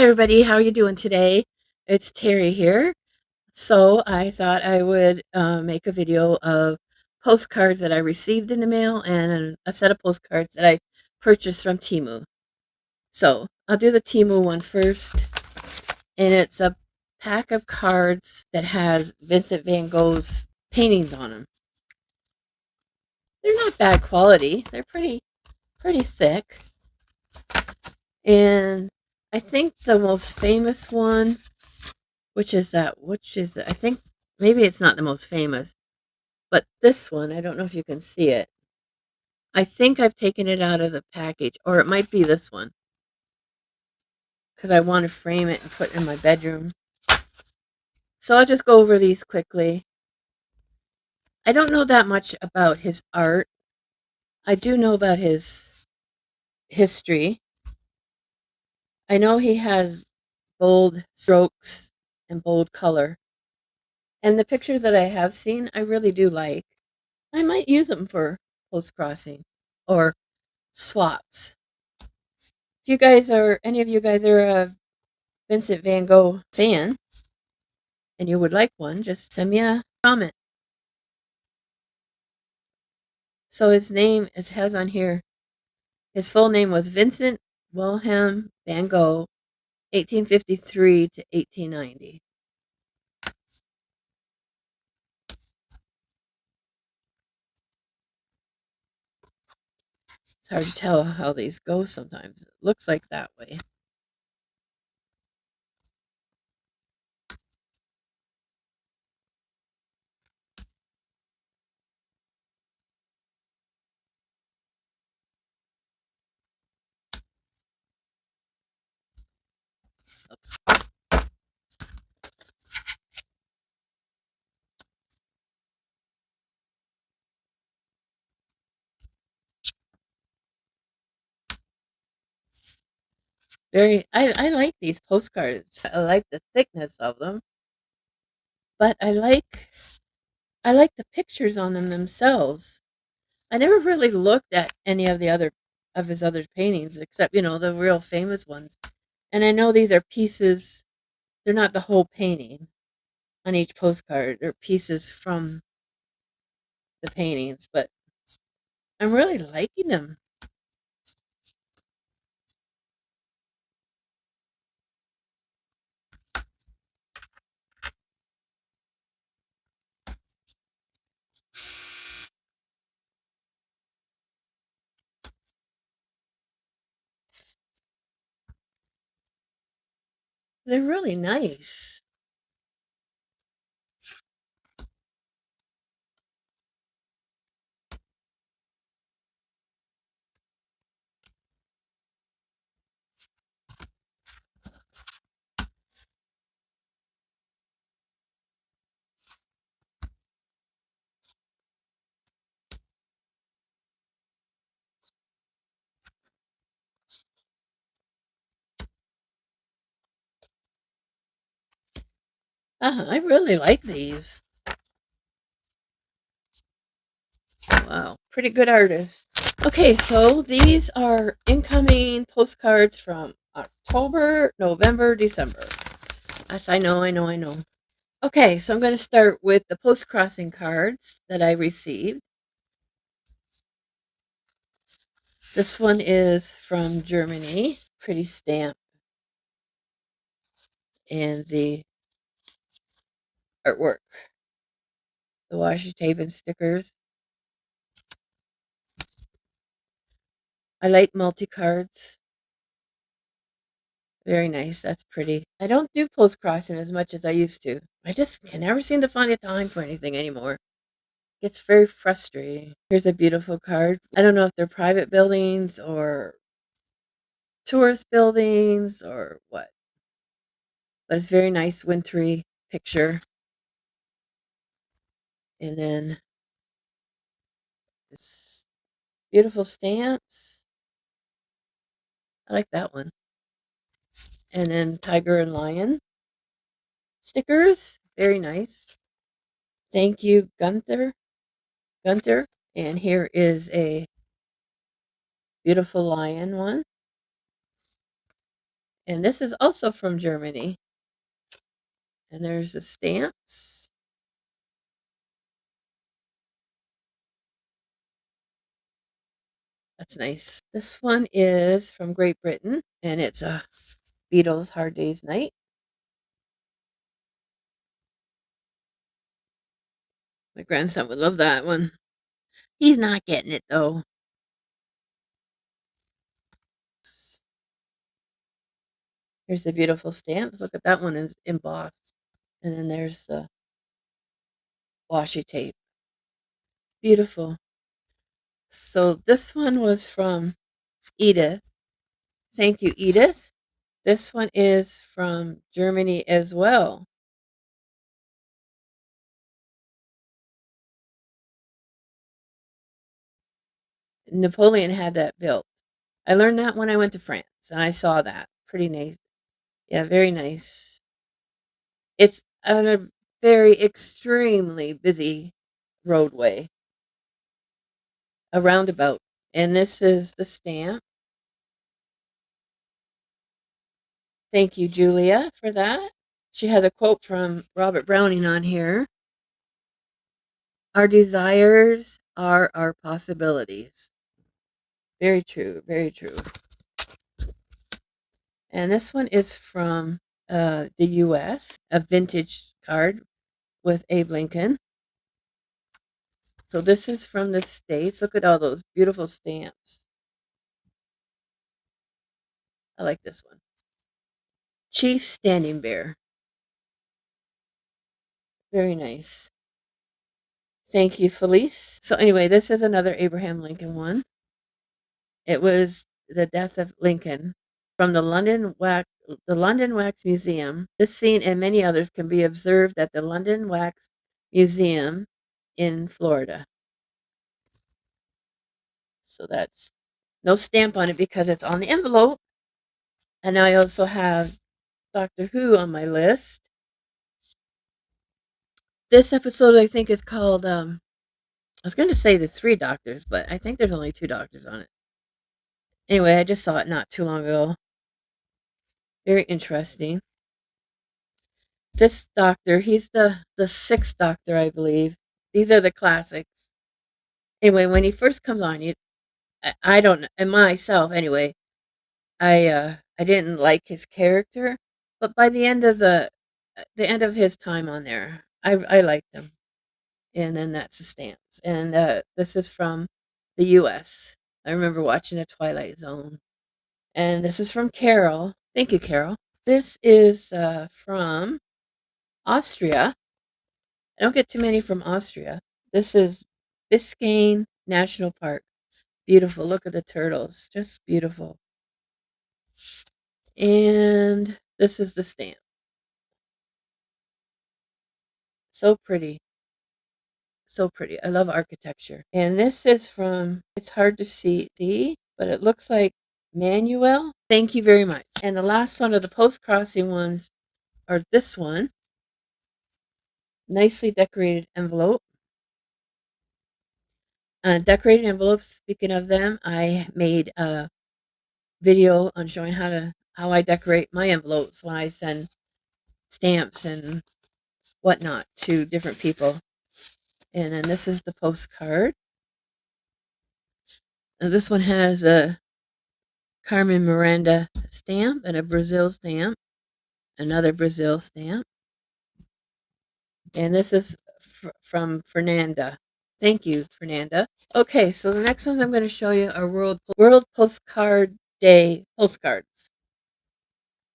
everybody, how are you doing today? It's Terry here. So I thought I would make a video of postcards that I received in the mail and a set of postcards that I purchased from Temu. So I'll do the Temu one first, and it's a pack of cards that has Vincent van Gogh's paintings on them. They're not bad quality. They're pretty thick. And I think the most famous one, which is I think maybe it's not the most famous, but this one, I don't know if you can see it. I think I've taken it out of the package, or it might be this one, because I want to frame it and put it in my bedroom. So I'll just go over these quickly. I don't know that much about his art. I do know about his history. I know he has bold strokes and bold color. And the pictures that I have seen, I really do like. I might use them for post-crossing or swaps. If you guys are, any of you guys are a Vincent van Gogh fan and you would like one, just send me a comment. So his name, it has on here, his full name was Vincent Wilhelm van Gogh, 1853 to 1890. It's hard to tell how these go sometimes. It looks like that way. I like these postcards. I like the thickness of them, but I like the pictures on them themselves. I never really looked at any of the other of his other paintings except, the real famous ones. And I know these are pieces, they're not the whole painting on each postcard. They're pieces from the paintings, but I'm really liking them. They're really nice. I really like these. Wow, pretty good artist. Okay, so these are incoming postcards from October, November, December. Yes, I know. Okay, so I'm going to start with the post-crossing cards that I received. This one is from Germany. Pretty stamp. And the artwork. The washi tape and stickers. I like multi-cards. Very nice. That's pretty. I don't do post-crossing as much as I used to. I just can never seem to find a time for anything anymore. It's very frustrating. Here's a beautiful card. I don't know if they're private buildings or tourist buildings or what. But it's very nice wintry picture. And then this beautiful stamps. I like that one. And then tiger and lion stickers. Very nice. Thank you, Gunther. And here is a beautiful lion one. And this is also from Germany. And there's the stamps. That's nice. This one is from Great Britain, and it's a Beatles Hard Day's Night. My grandson would love that one. He's not getting it though. Here's the beautiful stamps. Look at that one is embossed. And then there's the washi tape. Beautiful. So this one was from Edith. Thank you, Edith. This one is from Germany as well. Napoleon had that built. I learned that when I went to France, and I saw that. Pretty nice. Yeah, very nice. It's on a very extremely busy roadway, a roundabout. And this is the stamp. Thank you, Julia, for that. She has a quote from Robert Browning on here. Our desires are our possibilities. Very true, very true. And this one is from the US, a vintage card with Abe Lincoln. So this is from the States. Look at all those beautiful stamps. I like this one. Chief Standing Bear. Very nice. Thank you, Felice. So anyway, this is another Abraham Lincoln one. It was the death of Lincoln from the London Wax Museum. This scene and many others can be observed at the London Wax Museum in Florida. So that's no stamp on it because it's on the envelope. And I also have Doctor Who on my list. This episode I think is called I was going to say the 3 doctors, but I think there's only 2 doctors on it. Anyway, I just saw it not too long ago. Very interesting. This doctor, he's the 6th doctor, I believe. These are the classics. Anyway, when he first comes on, I don't know, and myself anyway, I didn't like his character, but by the end of his time on there, I liked him. And then that's the stamps. And this is from the US. I remember watching The Twilight Zone. And this is from Carol. Thank you, Carol. This is from Austria. I don't get too many from Austria. This is Biscayne National Park. Beautiful. Look at the turtles. Just beautiful. And this is the stamp. So pretty. So pretty. I love architecture. And this is from, it's hard to see, but it looks like Manuel. Thank you very much. And the last one of the post-crossing ones are this one. Nicely decorated envelope. Decorated envelopes, speaking of them, I made a video on showing how I decorate my envelopes when I send stamps and whatnot to different people. And then this is the postcard. And this one has a Carmen Miranda stamp and a Brazil stamp, another Brazil stamp. And this is from Fernanda. Thank you, Fernanda. Okay, so the next ones I'm going to show you are World Postcard Day postcards.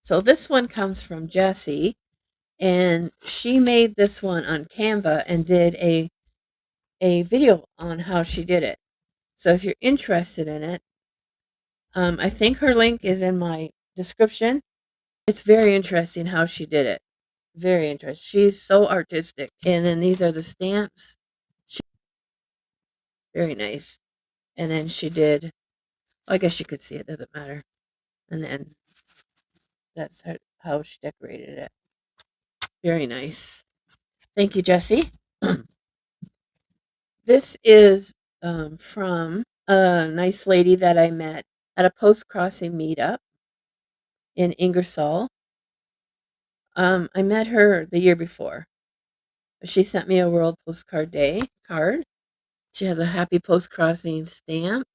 So this one comes from Jessie, and she made this one on Canva and did a video on how she did it. So if you're interested in it, I think her link is in my description. It's very interesting how she did it. Very interesting. She's so artistic. And then these are the stamps. Very nice. And then she did, well, I guess you could see it, doesn't matter. And then that's how she decorated it. Very nice. Thank you, Jessie. This is from a nice lady that I met at a post-crossing meetup. in Ingersoll. I met her the year before. She sent me a World Postcard Day card. She has a happy post-crossing stamp.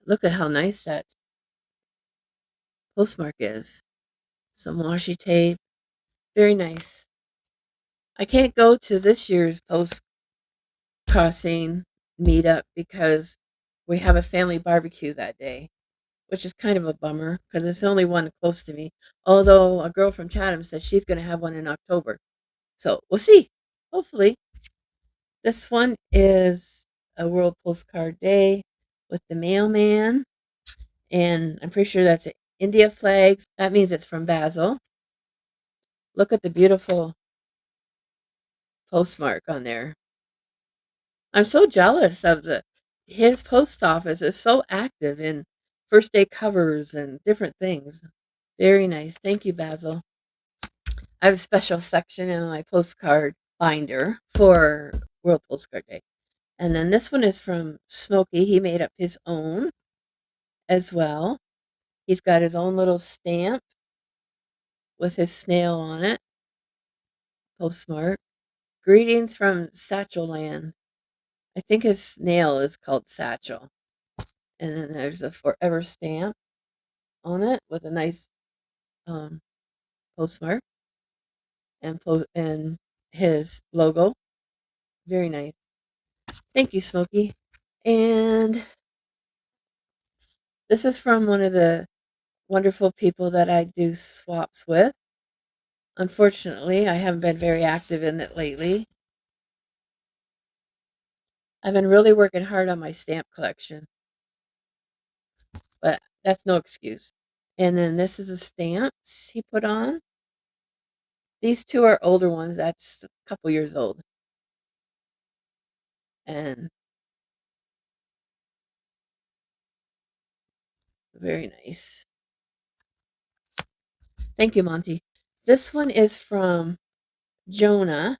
Look at how nice that postmark is. Some washi tape. Very nice. I can't go to this year's post-crossing meetup because we have a family barbecue that day, which is kind of a bummer because it's the only one close to me. Although a girl from Chatham says she's going to have one in October. So we'll see. Hopefully. This one is a World Postcard Day with the mailman. And I'm pretty sure that's an India flag. That means it's from Basel. Look at the beautiful postmark on there. I'm so jealous of his post office is so active in first day covers and different things. Very nice. Thank you, Basil. I have a special section in my postcard binder for World Postcard Day. And then this one is from Smokey. He made up his own as well. He's got his own little stamp with his snail on it. Postmark. Greetings from Satchel Land. I think his snail is called Satchel. And then there's a forever stamp on it with a nice postmark and his logo. Very nice. Thank you, Smokey. And this is from one of the wonderful people that I do swaps with. Unfortunately, I haven't been very active in it lately. I've been really working hard on my stamp collection, but that's no excuse. And then this is the stamps he put on. These two are older ones. That's a couple years old. And very nice. Thank you, Monty. This one is from Jonah.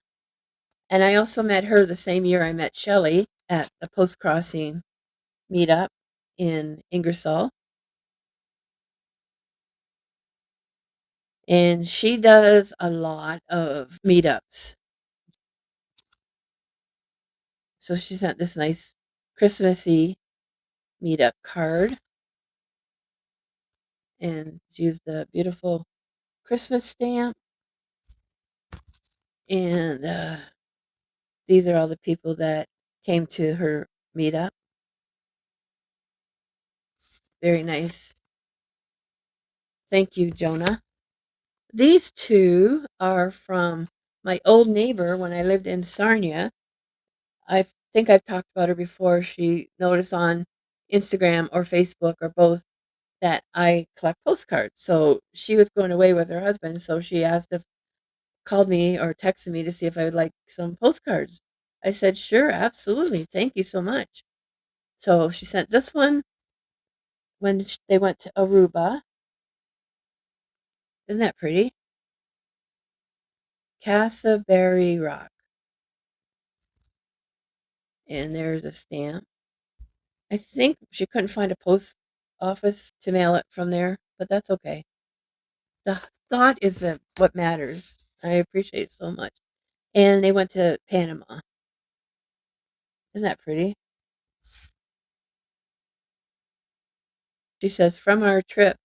And I also met her the same year I met Shelley at the Postcrossing meetup in Ingersoll. And she does a lot of meetups. So she sent this nice Christmassy meetup card. And she used a beautiful Christmas stamp. And these are all the people that came to her meetup. Very nice. Thank you, Jonah. These two are from my old neighbor when I lived in Sarnia. I think I've talked about her before. She noticed on Instagram or Facebook or both that I collect postcards. So she was going away with her husband. So she called me or texted me to see if I would like some postcards. I said, sure, absolutely. Thank you so much. So she sent this one when they went to Aruba. Isn't that pretty? Casaberry Rock. And there's a stamp. I think she couldn't find a post office to mail it from there, but that's okay. The thought is what matters. I appreciate it so much. And they went to Panama. Isn't that pretty? She says, from our trip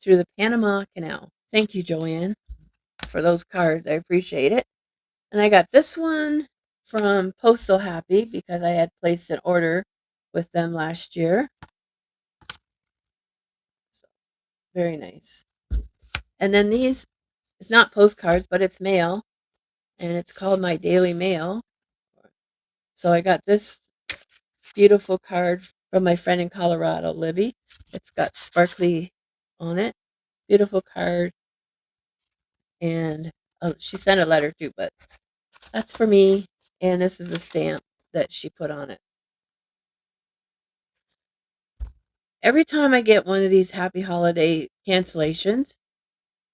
through the Panama Canal. Thank you, Joanne, for those cards. I appreciate it. And I got this one from Postal Happy because I had placed an order with them last year. So, very nice. And then these, it's not postcards, but it's mail. And it's called My Daily Mail. So I got this beautiful card from my friend in Colorado, Libby. It's got sparkly on it. Beautiful card. And she sent a letter too, but that's for me. And this is a stamp that she put on it. Every time I get one of these happy holiday cancellations,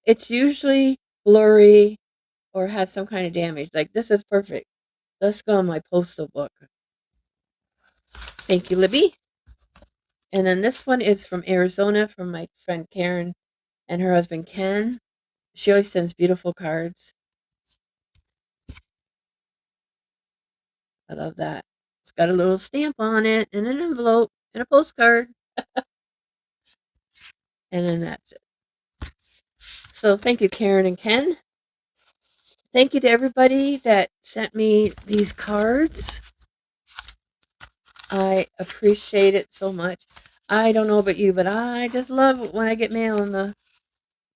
it's usually blurry or has some kind of damage. Like this is perfect. Let's go on my postal book. Thank you, Libby. And then this one is from Arizona from my friend Karen and her husband Ken. She always sends beautiful cards. I love that. It's got a little stamp on it and an envelope and a postcard. And then that's it. So thank you, Karen and Ken. Thank you to everybody that sent me these cards. I appreciate it so much. I don't know about you, but I just love it when I get mail in the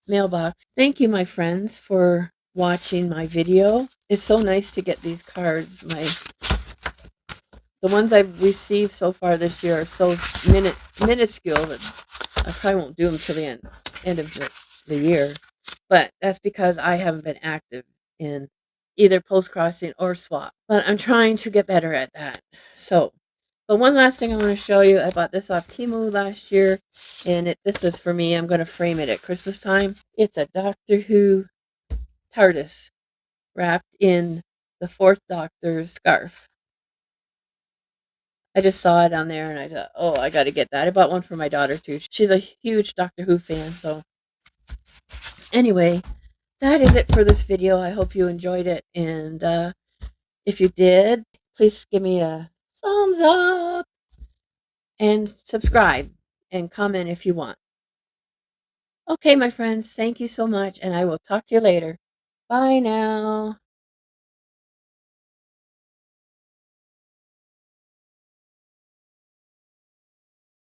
mailbox. Thank you, my friends, for watching my video. It's so nice to get these cards. The ones I've received so far this year are so minuscule that I probably won't do them till the end of the year. But that's because I haven't been active in either postcrossing or swap. But I'm trying to get better at that. So, but one last thing I want to show you. I bought this off Temu last year, and this is for me. I'm going to frame it at Christmas time. It's a Doctor Who TARDIS wrapped in the Fourth Doctor's scarf. I just saw it on there, and I thought, oh, I got to get that. I bought one for my daughter too. She's a huge Doctor Who fan. So anyway, that is it for this video. I hope you enjoyed it, and if you did, please give me a thumbs up and subscribe and comment if you want. Okay, my friends, thank you so much, and I will talk to you later. Bye now.